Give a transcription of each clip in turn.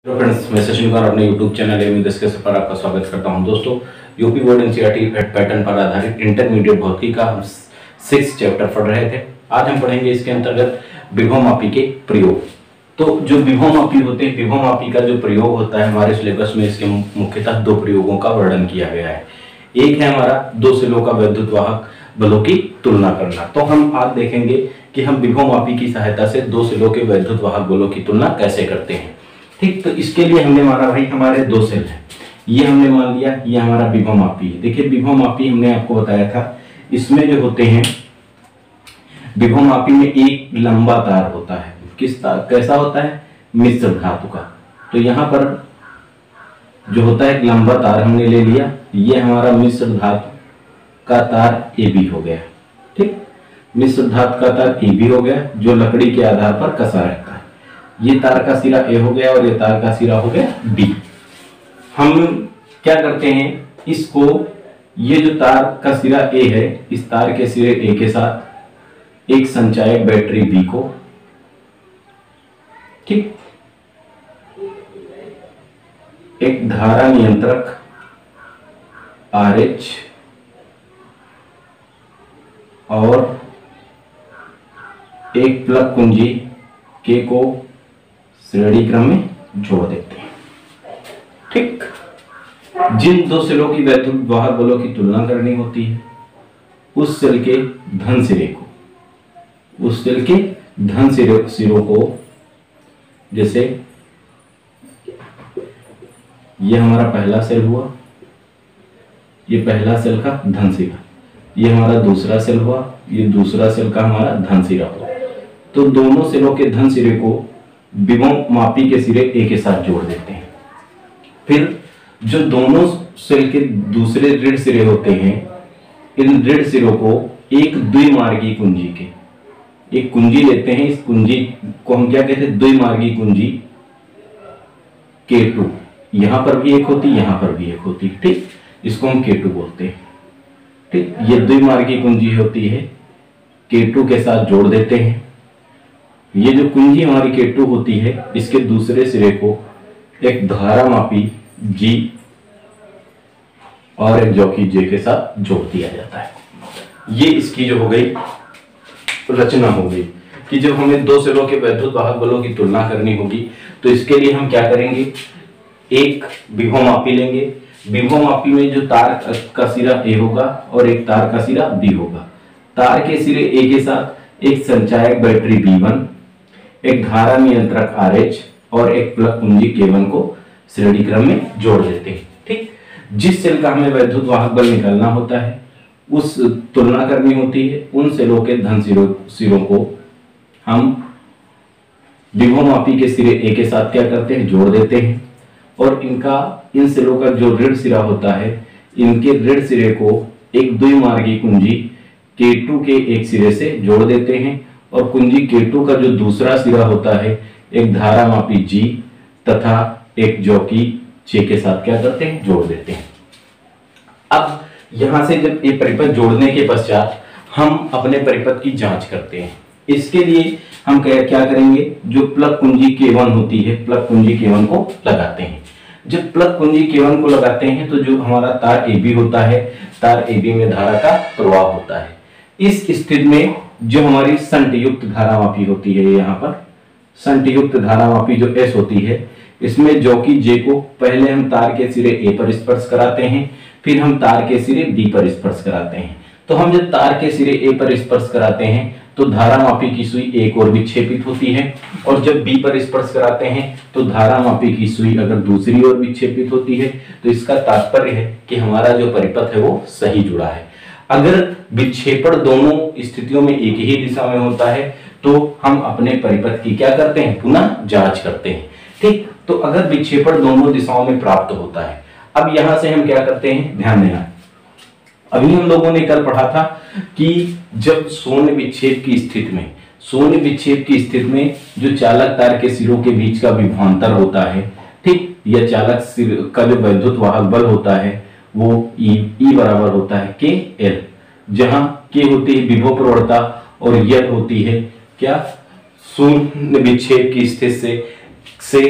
Hello friends, मैं सचिन कुमार अपने YouTube channel एवं डिस्कस पर आपका स्वागत करता हूं। दोस्तों, यूपी बोर्ड एनसीईआरटी पैटर्न पर आधारित इंटरमीडिएट भौतिकी का हम 6 चैप्टर पढ़ रहे थे। आज हम पढ़ेंगे इसके अंतर्गत विभवमापी के प्रयोग। तो जो विभवमापी होते हैं, विभवमापी का जो प्रयोग होता है हमारे सिलेबस में, इसके मुख्यतः 2 प्रयोगों का वर्णन किया गया है। एक है हमारा 2 सेलों का वैद्युत वाहक बलों की तुलना करना। तो हम आज देखेंगे कि हम विभवमापी की सहायता से 2 सेलों के वैद्युत वाहक बलों की तुलना कैसे करते हैं। ठीक, तो इसके लिए हमने माना भाई हमारे 2 सेल हैं, ये हमने मान लिया ये हमारा विभवमापी है। देखिए विभवमापी हमने आपको बताया था, इसमें जो होते हैं विभवमापी में एक लंबा तार होता है। किस तार, कैसा होता है? मिश्र धातु का। तो यहाँ पर जो होता है एक लंबा तार हमने ले लिया, ये हमारा मिश्र धातु का तार AB हो गया। ठीक, मिश्र धातु का तार AB हो गया, जो लकड़ी के आधार पर कसा रहता है। ये तार का सिरा A हो गया और ये तार का सिरा हो गया B। हम क्या करते हैं, इसको, ये जो तार का सिरा A है, इस तार के सिरे A के साथ एक संचायक बैटरी B को, ठीक, एक धारा नियंत्रक RH और एक प्लग कुंजी K को श्रेणी क्रम में जोड़ देते हैं। ठीक, जिन 2 सेलों की वैद्युत वाहक बलों की तुलना करनी होती है, उस सेल के धन सिरे को, उस सेल के धन सिरों को, जैसे ये हमारा पहला सेल हुआ, ये पहला सेल का धन सिरा, ये हमारा दूसरा सेल हुआ, ये दूसरा सेल का हमारा धन सिरा हुआ। तो दोनों सेलों के धन सिरे को विभवमापी के सिरे A के साथ जोड़ देते हैं। फिर जो दोनों सेल के दूसरे ऋण सिरे होते हैं, इन ऋण सिरों को एक द्विमार्गी कुंजी के, एक कुंजी लेते हैं, इस कुंजी को हम क्या कहते हैं? द्विमार्गी कुंजी K2। यहां पर भी एक होती, यहां पर भी एक होती। ठीक, इसको हम K2 बोलते हैं। ठीक, ये द्विमार्गी कुंजी होती है, K2 के साथ जोड़ देते हैं। ये जो कुंजी हमारी K2 होती है, इसके दूसरे सिरे को एक धारामापी G और एक जॉकी J के साथ जोड़ दिया जाता है। ये इसकी जो हो गई रचना हो गई कि जब हमें 2 सेलों के वैद्युत वाहक बलों की तुलना करनी होगी, तो इसके लिए हम क्या करेंगे, एक विभवमापी लेंगे। विभवमापी में जो तार का सिरा A होगा और एक तार का सिरा B होगा। तार के सिरे A के साथ एक संचायक बैटरी B1, एक धारा नियंत्रक RH और एक प्लग कुंजी K1 को श्रेणी क्रम में जोड़ देते हैं। ठीक, जिस सेल का हमें वैद्युत वाहक बल निकालना होता है, उस तुलना करनी होती है, उन सेलों के धन सिरों को हम विभवमापी के सिरे A के साथ क्या करते हैं? जोड़ देते हैं। और इन सेलों का जो ऋण सिरा होता है, इनके ऋण सिरे को एक द्विमार्गी कुंजी K2 के एक सिरे से जोड़ देते हैं। और कुंजी K2 का जो दूसरा सिरा होता है, एक धारामापी G तथा एक जॉकी J के साथ क्या करते हैं? जोड़ देते हैं। अब यहां से जब ये परिपथ जोड़ने के पश्चात हम अपने परिपथ की जांच करते हैं। इसके लिए हम क्या करेंगे, जो प्लग कुंजी K1 होती है, प्लग कुंजी K1 को लगाते हैं। जब प्लग कुंजी K1 को लगाते हैं, तो जो हमारा तार AB होता है, तार AB में धारा का प्रवाह होता है। इस स्थिति में जो हमारी संट युक्त धारामापी होती है, यहाँ पर संट युक्त धारामापी जो S होती है, इसमें जॉकी J को पहले हम तार के सिरे A पर स्पर्श कराते हैं, फिर हम तार के सिरे B पर स्पर्श कराते हैं। तो हम जब तार के सिरे A पर स्पर्श कराते हैं, तो धारामापी की सुई एक ओर विक्षेपित होती है, और जब B पर स्पर्श कराते हैं, तो धारामापी की सुई अगर दूसरी ओर विक्षेपित होती है। तो इसका तात्पर्य है कि हमारा जो परिपथ है वो सही जुड़ा है। अगर विक्षेपण दोनों स्थितियों में एक ही दिशा में होता है, तो हम अपने परिपथ की क्या करते हैं? पुनः जांच करते हैं। ठीक, तो अगर विक्षेपण दोनों दिशाओं में प्राप्त होता है, अब यहां से हम क्या करते हैं? ध्यान देना, अभी हम लोगों ने कल पढ़ा था कि जब शून्य विक्षेप की स्थिति में जो चालक तार के सिरों के बीच का विभवांतर होता है, ठीक, यह चालक सिर का जो वैद्युत वाहक बल होता है, वो E बराबर होता है KL, जहां K होती है विभव प्रवणता और L होती है क्या? शून्य विक्षेप की स्थिति से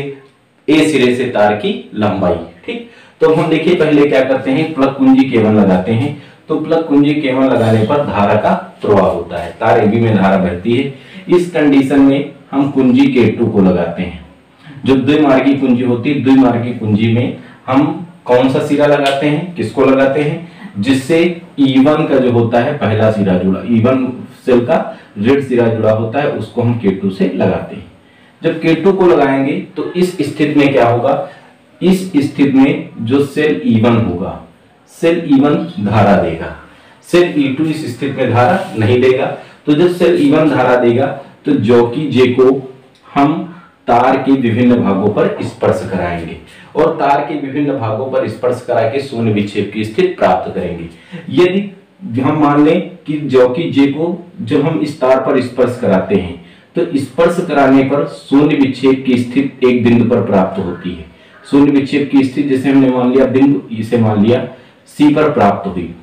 ए सिरे से तार की लंबाई। ठीक, तो हम देखिए पहले क्या करते हैं, प्लग कुंजी K1 लगाते हैं। तो प्लग कुंजी K1 लगाने पर धारा का प्रवाह होता है, तार AB में धारा बहती है। इस कंडीशन में हम कुंजी K2 को लगाते हैं। जो द्विमार्गी कुंजी होती है, द्विमार्गी कुंजी में हम कौन सा सिरा लगाते हैं, किसको लगाते हैं, जिससे E1 का जो होता है पहला सिरा जुड़ा, E1 सेल का ऋण सिरा जुड़ा होता है, उसको हम K2 से लगाते हैं। जब K2 को लगाएंगे तो इस स्थिति में क्या होगा, इस स्थिति में जो सेल E1 होगा, सेल E1 धारा देगा, सेल E2 इस स्थिति में धारा नहीं देगा। तो जब सेल E1 धारा देगा तो जॉकी J को हम तार के विभिन्न भागों पर स्पर्श कराएंगे और तार के विभिन्न भागों पर स्पर्श करा के शून्य विक्षेप की स्थिति प्राप्त करेंगे। यदि हम मान लें कि जॉकी J को जब हम इस तार पर स्पर्श कराते हैं तो स्पर्श कराने पर शून्य विक्षेप की स्थिति एक बिंदु पर प्राप्त होती है। शून्य विक्षेप की स्थिति जैसे हमने मान लिया बिंदु, इसे मान लिया C पर प्राप्त हुई।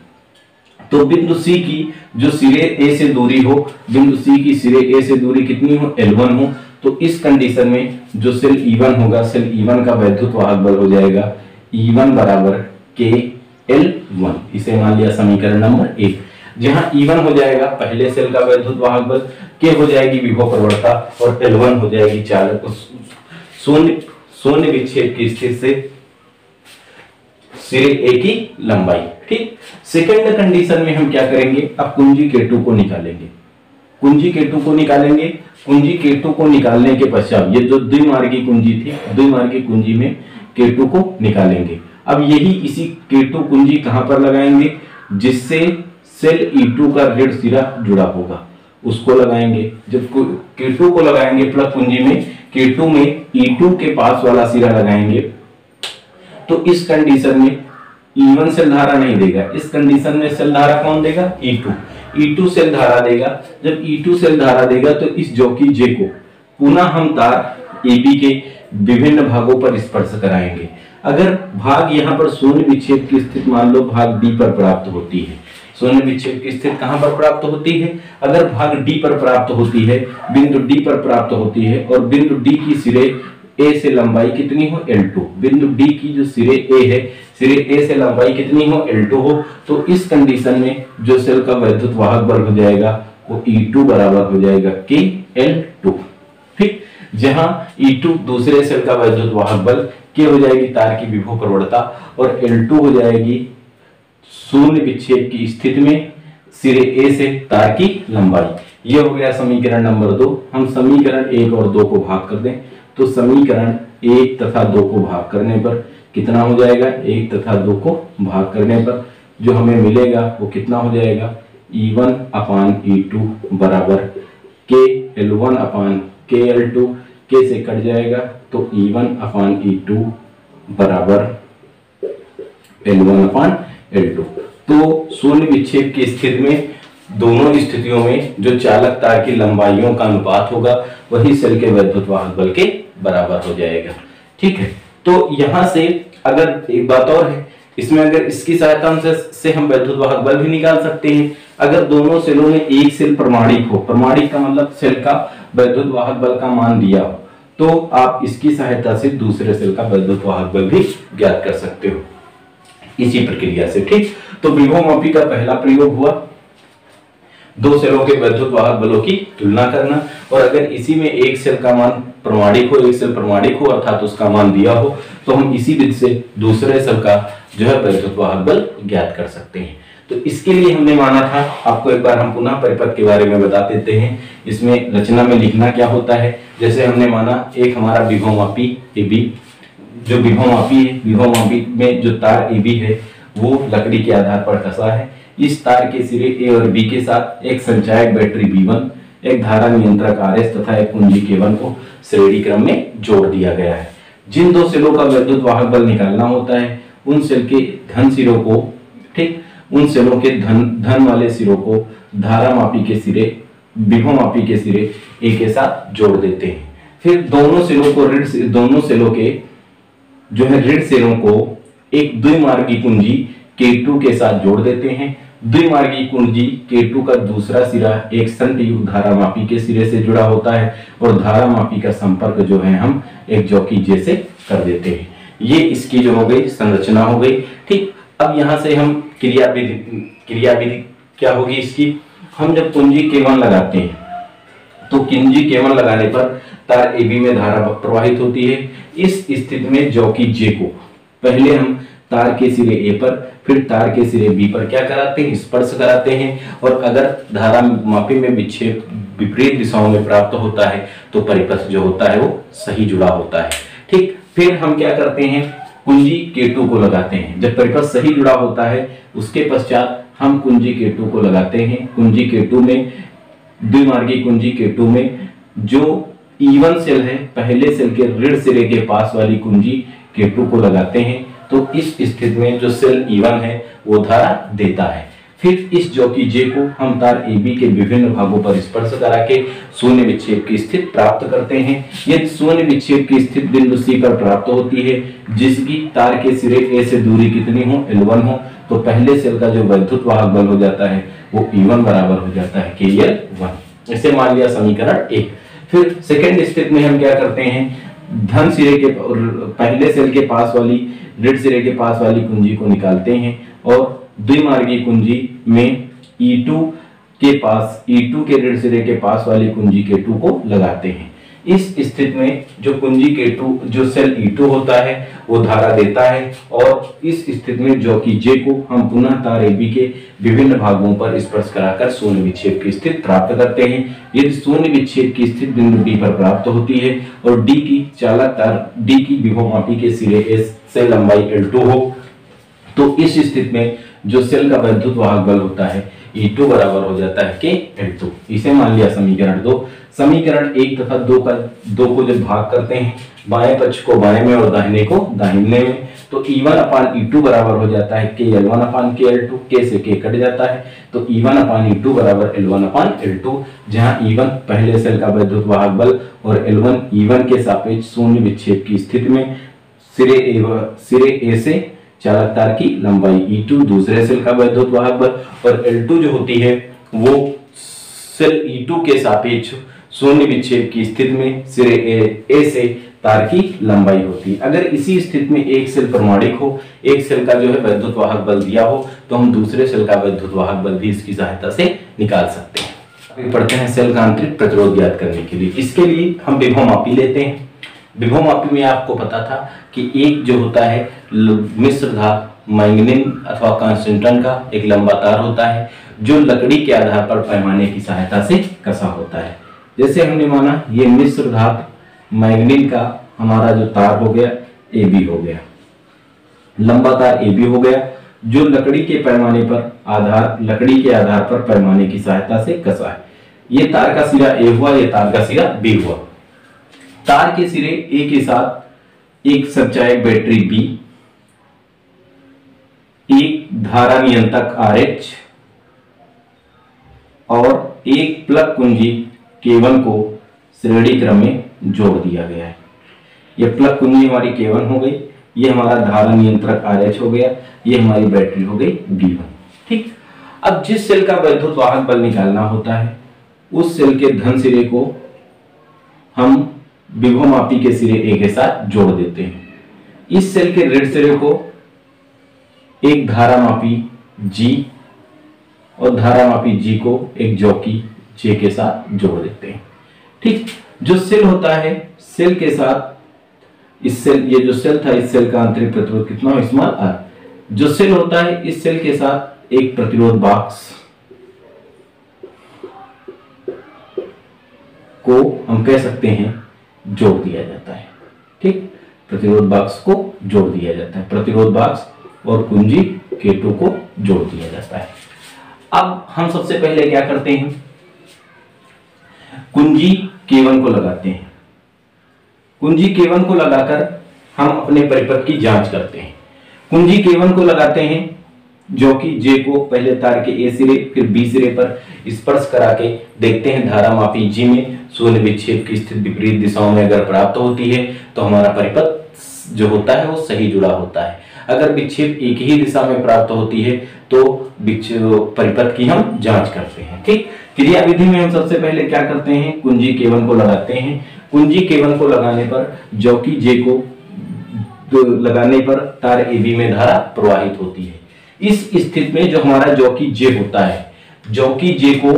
तो बिंदु C की जो सिरे A से दूरी हो, बिंदु C की सिरे A से दूरी कितनी हो, L1 हो। तो इस कंडीशन में जो सेल E1 होगा, सेल E1 का वैद्युत वाहक बल हो जाएगा E1 बराबर KL1। इसे मान लिया समीकरण नंबर 1, जहां E1 हो जाएगा पहले सेल का वैद्युत वाहक बल, K हो जाएगी विभव प्रवणता और L1 हो जाएगी चालक शून्य विक्षेप की स्थिति से सिरे A की लंबाई। ठीक, सेकंड कंडीशन में हम क्या करेंगे, अब कुंजी K2 को निकालेंगे। कुंजी K2 को निकालेंगे। कुंजी K2 को निकालने के पश्चात ये जो द्विमार्गी कुंजी थी, द्विमार्गी कुंजी में K2 को निकालेंगे। अब यही इसी K2 कुंजी कहां पर लगाएंगे, जिससे सेल E2 का ऋण सिरा जुड़ा होगा, उसको लगाएंगे। जब K2 को लगाएंगे प्लग कुंजी में, K2 में E2 के पास वाला सिरा लगाएंगे तो इस कंडीशन में E1 सेल धारा नहीं देगा। इस कंडीशन में सेल धारा कौन देगा, E2 सेल धारा देगा। जब E2 सेल धारा देगा तो इस जॉकी J को पुनः हम तार AB के विभिन्न भागों पर स्पर्श कराएंगे। अगर भाग यहाँ पर शून्य विक्षेप की स्थिति मान लो भाग D पर प्राप्त होती है, शून्य विक्षेप की स्थिति कहां पर प्राप्त होती है, अगर भाग D पर प्राप्त होती है, बिंदु D पर प्राप्त होती है और बिंदु D की सिरे A से लंबाई कितनी हो, L2। बिंदु D की जो सिरे A है, सिरे A से लंबाई कितनी हो, L2 हो। तो इस कंडीशन में जो सेल का वैद्युत वाहक बल हो जाएगा वो E2 बराबर हो जाएगा KL2। ठीक, जहां E2 दूसरे सेल का वैद्युत वाहक बल, K हो जाएगी तार की विभव प्रवणता और L2 हो जाएगी शून्य विक्षेप की स्थिति में सिरे A से तार की लंबाई। यह हो गया समीकरण नंबर 2। हम समीकरण 1 और 2 को भाग कर दें तो समीकरण 1 तथा 2 को भाग करने पर कितना हो जाएगा, 1 तथा 2 को भाग करने पर जो हमें मिलेगा वो कितना हो जाएगा, E1 अपान E2 बराबर KL1 अपान KL2, K से कट जाएगा तो E1 अपान E2 बराबर L1 अपान L2। तो शून्य विक्षेप की स्थिति में दोनों स्थितियों में जो चालक तार की लंबाइयों का अनुपात होगा वही सेल के वैद्युत वाहक बल के बराबर हो जाएगा। ठीक है, तो यहां से अगर एक बात और है, इसमें अगर इसकी सहायता से हम वैद्युत वाहक बल भी निकाल सकते हैं। अगर दोनों सेलों में एक सेल प्रमाणिक हो, प्रमाणिक का मतलब सेल का वैद्युत वाहक बल का मान दिया हो, तो आप इसकी सहायता से दूसरे सेल का वैद्युत वाहक बल भी ज्ञात कर सकते हो इसी प्रक्रिया से। ठीक, तो विभवमापी का पहला प्रयोग हुआ दो सेलों के वैद्युत वाहक बलों की तुलना करना, और अगर इसी में एक सेल का मान प्रमाणिक हो, एक सेल प्रमाणिक हो अर्थात उसका मान दिया हो, तो हम इसी विधि से दूसरे सेल का जो है वैद्युत वाहक बल ज्ञात कर सकते हैं। तो इसके लिए हमने माना था, आपको एक बार हम पुनः परिपथ के बारे में बता देते हैं। इसमें रचना में लिखना क्या होता है, जैसे हमने माना एक हमारा विभवमापी AB, जो विभवमापी है, विभवमापी में जो तार AB है वो लकड़ी के आधार पर कसा है। इस तार के सिरे A और B के साथ एक संचायक बैटरी B1, एक धारा नियंत्रक RS तथा एक कुंजी K1 को श्रेणी क्रम में जोड़ दिया गया है। जिन दो सेलों का वैद्युत वाहक बल निकालना होता है उन सेल के धन सिरों को, ठीक, उन सेलों के धन वाले सिरों को धारा मापी के सिरे, विभवमापी के सिरे A के साथ जोड़ देते हैं। फिर दोनों सेलों के जो है ऋण सिरों को एक द्विमार्गी कुंजी K2 के साथ जोड़ देते हैं। द्विमार्गी कुंजी K2 का दूसरा सिरा एक संट युक्त धारा मापी के सिरे से जुड़ा होता है और धारा मापी का संपर्क जो है हम एक जॉकी J से कर देते हैं। ये इसकी जो हो गई संरचना हो गई। ठीक, अब यहां से हम क्रियाविधि क्या होगी इसकी, हम जब कुंजी K1 लगाते हैं तो कुंजी K1 लगाने पर तार AB में धारा प्रवाहित होती है। इस स्थिति में जॉकी J को पहले हम तार के सिरे A पर फिर तार के सिरे B पर क्या कराते हैं, स्पर्श कराते हैं। और अगर धारा मापी में विक्षेप विपरीत दिशाओं में प्राप्त होता है तो परिपथ जो होता है वो सही जुड़ा होता है। ठीक, फिर हम क्या करते हैं, कुंजी K2 को लगाते हैं। जब परिपथ सही जुड़ा होता है उसके पश्चात हम कुंजी K2 को लगाते हैं। कुंजी K2 में, द्विमार्गी कुंजी K2 में जो E1 सेल है, पहले सेल के ऋण सिरे के पास वाली कुंजी K2 को लगाते हैं। तो इस स्थिति में जो सेल E1 है वो धारा देता है। फिर इस जॉकी J को हम तार AB के विभिन्न भागों पर स्पर्श करा के शून्य विक्षेप की स्थिति प्राप्त करते हैं। यदि शून्य विक्षेप की स्थिति बिंदु C पर प्राप्त होती है जिसकी तार के सिरे A से दूरी कितनी हो, L1 हो, तो पहले सेल का जो वैद्युत वाहक बल हो जाता है वो E1 बराबर हो जाता है KL1। इसे मान लिया समीकरण 1। फिर सेकेंड स्थिति में हम क्या करते हैं, धन सिरे के पहले सेल के पास वाली ऋण सिरे के पास वाली कुंजी को निकालते हैं और द्विमार्गी कुंजी में E2 के ऋण सिरे के पास वाली कुंजी K2 को लगाते हैं। इस स्थिति में जो कुंजी K2 जो सेल E2 होता है वो धारा देता है और इस स्थिति में जॉकी J को हम पुनः तार AB के विभिन्न भागों पर स्पर्श कराकर शून्य विक्षेप की स्थिति प्राप्त करते हैं। यदि शून्य विक्षेप की स्थिति बिंदु D पर प्राप्त होती है और D की चालक तार D की विभवमापी के सिरे S से लंबाई L2 हो तो इस स्थिति में जो सेल का वैद्युत वाहक बल होता है E2 बराबर हो जाता है KL2। इसे मान लिया समीकरण 2। समीकरण 1 तथा 2 को जब भाग करते हैं, बाएं पक्ष को बाएं में और दाहिने को दाहिने में, तो E1 अपान E2 बराबर हो जाता है KL1 अपान KL2। K से K कट जाता है तो E1 अपान E2 बराबर L1 अपान L2, जहां E1 पहले सेल का वैद्युत वाहक बल और L1 E1 के सापेक्ष शून्य विक्षेप की स्थिति में सिरे A से चालक तार की लंबाई E2 दूसरे सेल का वैद्युत वाहक बल और L2 जो होती है वो सेल E2 के सापेक्ष शून्य विक्षेप की स्थिति में सिरे A से तार की लंबाई होती है। अगर इसी स्थिति में एक सेल प्रमाणिक हो, एक सेल का जो है वैद्युत वाहक बल दिया हो, तो हम दूसरे सेल का वैद्युत वाहक बल भी इसकी सहायता से निकाल सकते हैं। अभी पढ़ते हैं सेल का आंतरिक प्रतिरोध ज्ञात करने के लिए। इसके लिए हम विभवमापी लेते हैं। विभवमापी में आपको पता था कि एक जो होता है मिश्र धातु मैंगनीज अथवा कांस्टेंटन का एक लंबा तार होता है जो लकड़ी के आधार पर पैमाने की सहायता से कसा होता है। जैसे हमने माना ये मिश्र धातु मैंगनीज का हमारा जो तार हो गया AB हो गया, लंबा तार AB हो गया जो लकड़ी के आधार पर पैमाने की सहायता से कसा है। ये तार का सिरा A हुआ, ये तार का सिरा B हुआ। तार के सिरे A के साथ एक सचायक बैटरी B, एक धारा नियंत्रक RH और एक प्लग कुंजी K1 को श्रेणी क्रम में जोड़ दिया गया है। यह प्लग कुंजी हमारी K1 हो गई, ये हमारा धारा नियंत्रक RH हो गया, ये हमारी बैटरी हो गई B1। ठीक, अब जिस सेल का वैद्युत वाहक बल निकालना होता है उस सेल के धन सिरे को हम विभवमापी के सिरे A के साथ जोड़ देते हैं। इस सेल के ऋण सिरे को एक धारामापी G और धारामापी G को एक जॉकी J के साथ जोड़ देते हैं। ठीक, जो सेल होता है सेल के साथ इस सेल, ये जो सेल था इस सेल का आंतरिक प्रतिरोध कितना हो, स्मॉल r। जो सेल होता है इस सेल के साथ एक प्रतिरोध बॉक्स को हम कह सकते हैं जोड़ दिया जाता है। ठीक, प्रतिरोध बॉक्स को जोड़ दिया जाता है, प्रतिरोध बॉक्स और कुंजी K2 को जोड़ दिया जाता है। अब हम सबसे पहले क्या करते हैं, कुंजी K1 को लगाते हैं। कुंजी K1 को लगाकर हम अपने परिपथ की जांच करते हैं। कुंजी K1 को लगाते हैं जो कि J को पहले तार के A सिरे फिर B सिरे पर स्पर्श करा के देखते हैं धारामापी G में शून्य विक्षेप की स्थिति विपरीत दिशाओं में अगर प्राप्त होती है तो हमारा परिपथ जो होता है वो सही जुड़ा होता है। अगर विक्षेप एक ही दिशा में प्राप्त होती है तो परिपथ की हम जांच करते हैं। ठीक, क्रियाविधि में हम सबसे पहले क्या करते हैं, कुंजी K1 को लगाते हैं। कुंजी K1 को लगाने पर जॉकी J को लगाने पर तार AB में धारा प्रवाहित होती है। इस स्थिति में जो हमारा जॉकी J होता है, जॉकी J को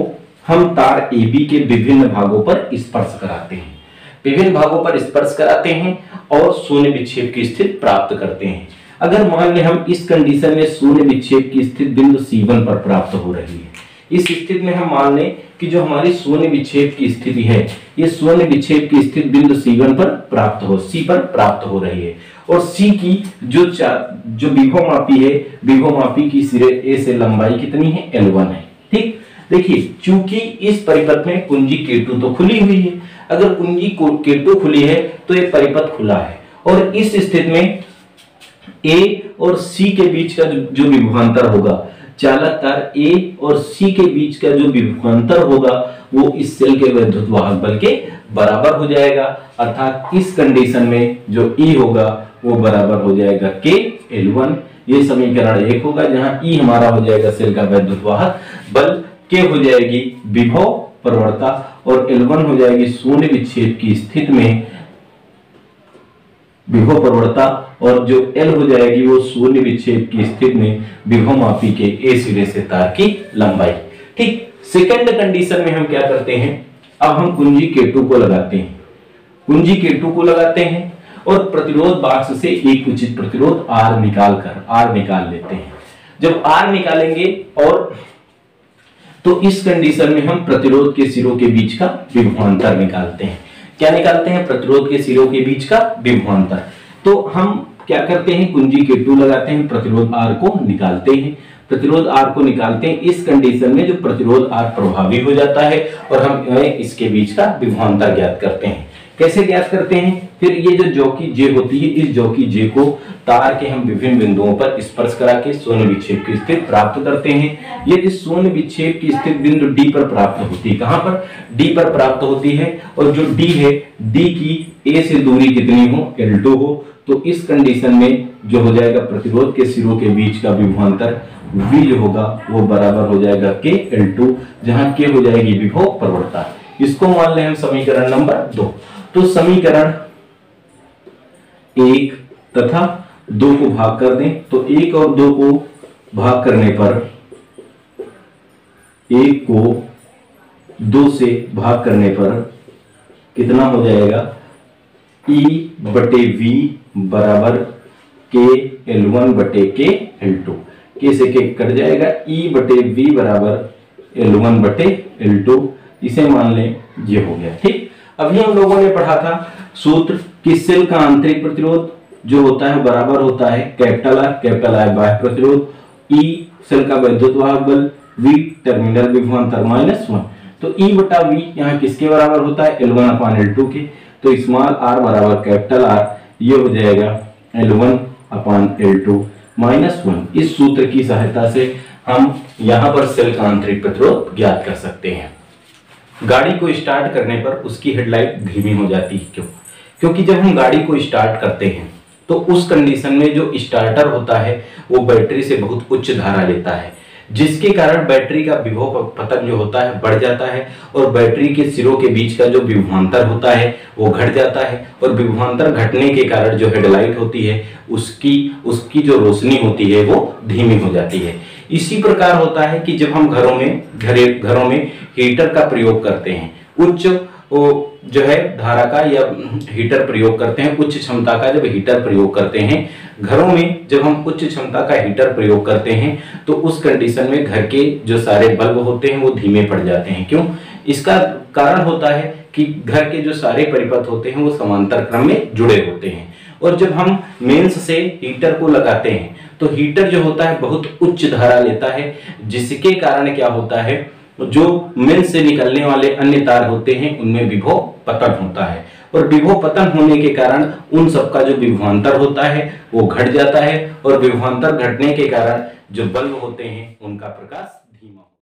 हम तार AB के विभिन्न भागों पर स्पर्श कराते हैं, विभिन्न भागों पर स्पर्श कराते हैं और शून्य विक्षेप की स्थिति प्राप्त करते हैं। अगर मान लें हम इस कंडीशन में शून्य विक्षेप की स्थिति बिंदु C1 पर प्राप्त हो रही है, इस स्थिति में हम मान लें कि जो हमारी शून्य विक्षेप की स्थिति है, ये शून्य विक्षेप की स्थिति बिंदु C1 पर प्राप्त हो, C पर प्राप्त हो रही है, और C की जो विभवमापी है, विभवमापी की सिरे A से लंबाई कितनी है, L1 है। ठीक, देखिए चूंकि इस परिपथ में कुंजी K2 तो खुली हुई है, अगर कुंजी K2 खुली है तो ये परिपथ खुला है, और इस स्थिति में A और C के बीच का जो विभवांतर होगा, चालक तार A और C के बीच का जो विभवांतर होगा वो इस सेल के विद्युत वाहक बल के बराबर हो जाएगा, अर्थात इस कंडीशन में जो E होगा वो बराबर हो जाएगा K L1। ये समीकरण 1 होगा, जहां E हमारा हो जाएगा सेल का विद्युत वाहक बल, K हो जाएगी विभव प्रवणता और L1 हो जाएगी शून्य विक्षेप की स्थिति में विभव प्रवणता, और जो L हो जाएगी वो शून्य विक्षेप की स्थिति में विभवमापी के A सिरे से तार की लंबाई। ठीक, सेकंड कंडीशन में हम क्या करते हैं, अब हम कुंजी K2 को लगाते हैं, कुंजी K2 को लगाते हैं और प्रतिरोध बाक्स से एक उचित प्रतिरोध R निकाल लेते हैं। जब R निकालेंगे और तो इस कंडीशन में हम प्रतिरोध के सिरों के बीच का विभवांतर निकालते हैं। क्या निकालते हैं, प्रतिरोध के सिरों के बीच का विभवांतर। तो हम क्या करते हैं, कुंजी K2 लगाते हैं, प्रतिरोध R को निकालते हैं, प्रतिरोध R को निकालते हैं। इस कंडीशन में जो प्रतिरोध R प्रभावी हो जाता है और हम इसके बीच का विभवांतर ज्ञात करते हैं। कैसे ज्ञात करते हैं, फिर ये जो जॉकी J होती है, इस जॉकी J को तार के हम विभिन्न बिंदुओं पर स्पर्श करा के शून्य विक्षेप की स्थिति प्राप्त करते हैं। ये शून्य विक्षेप की स्थिति बिंदु D पर प्राप्त होती है, कहां पर, D पर प्राप्त होती है, और जो D है, D की A से दूरी कितनी हो, L2 हो, तो इस कंडीशन में जो हो जाएगा प्रतिरोध के सिरों के बीच का विभवांतर V जो होगा वो बराबर हो जाएगा K L2, जहां K हो जाएगी विभव प्रवणता। इसको मान लें हम समीकरण नंबर 2। तो समीकरण 1 तथा 2 को भाग कर दें, तो 1 और 2 को भाग करने पर 1 को 2 से भाग करने पर कितना हो जाएगा, E बटे V बराबर K L1 बटे K L2, K से K कट जाएगा, E बटे V बराबर L1 बटे L2, इसे मान लें ये हो गया। ठीक, अभी हम लोगों ने पढ़ा था सूत्र कि सेल का आंतरिक प्रतिरोध जो होता है बराबर होता है कैपिटल R बाह्य प्रतिरोध, E सेल का विद्युत वाहक बल, V टर्मिनल विभवांतर -1। तो E बटा V यहाँ किसके बराबर होता है, L1 अपान L2 के, तो स्मॉल r बराबर कैपिटल R, ये हो जाएगा L1 अपान L2 -1। इस सूत्र की सहायता से हम यहाँ पर सेल का आंतरिक प्रतिरोध ज्ञात कर सकते हैं। गाड़ी को स्टार्ट करने पर उसकी हेडलाइट धीमी हो जाती है, क्यों, क्योंकि जब हम गाड़ी को स्टार्ट करते हैं तो उस कंडीशन में जो स्टार्टर होता है वो बैटरी से बहुत उच्च धारा लेता है, जिसके कारण बैटरी का विभव पतन जो होता है बढ़ जाता है और बैटरी के सिरों के बीच का जो विभवांतर होता है वो घट जाता है, और विभवांतर घटने के कारण जो हेडलाइट होती है उसकी जो रोशनी होती है वो धीमी हो जाती है। इसी प्रकार होता है कि जब हम घरों में हीटर का प्रयोग करते हैं, उच्च जो है धारा का या हीटर प्रयोग करते हैं, उच्च क्षमता का जब हीटर प्रयोग करते हैं घरों में, जब हम उच्च क्षमता का हीटर प्रयोग करते हैं तो उस कंडीशन में घर के जो सारे बल्ब होते हैं वो धीमे पड़ जाते हैं। क्यों, इसका कारण होता है कि घर के जो सारे परिपथ होते हैं वो समांतर क्रम में जुड़े होते हैं, और जब हम मेंस से हीटर को लगाते हैं तो हीटर जो होता है बहुत उच्च धारा लेता है, जिसके कारण क्या होता है, जो मेंस से निकलने वाले अन्य तार होते हैं उनमें विभव पतन होता है, और विभव पतन होने के कारण उन सबका जो विभवांतर होता है वो घट जाता है, और विभवांतर घटने के कारण जो बल्ब होते हैं उनका प्रकाश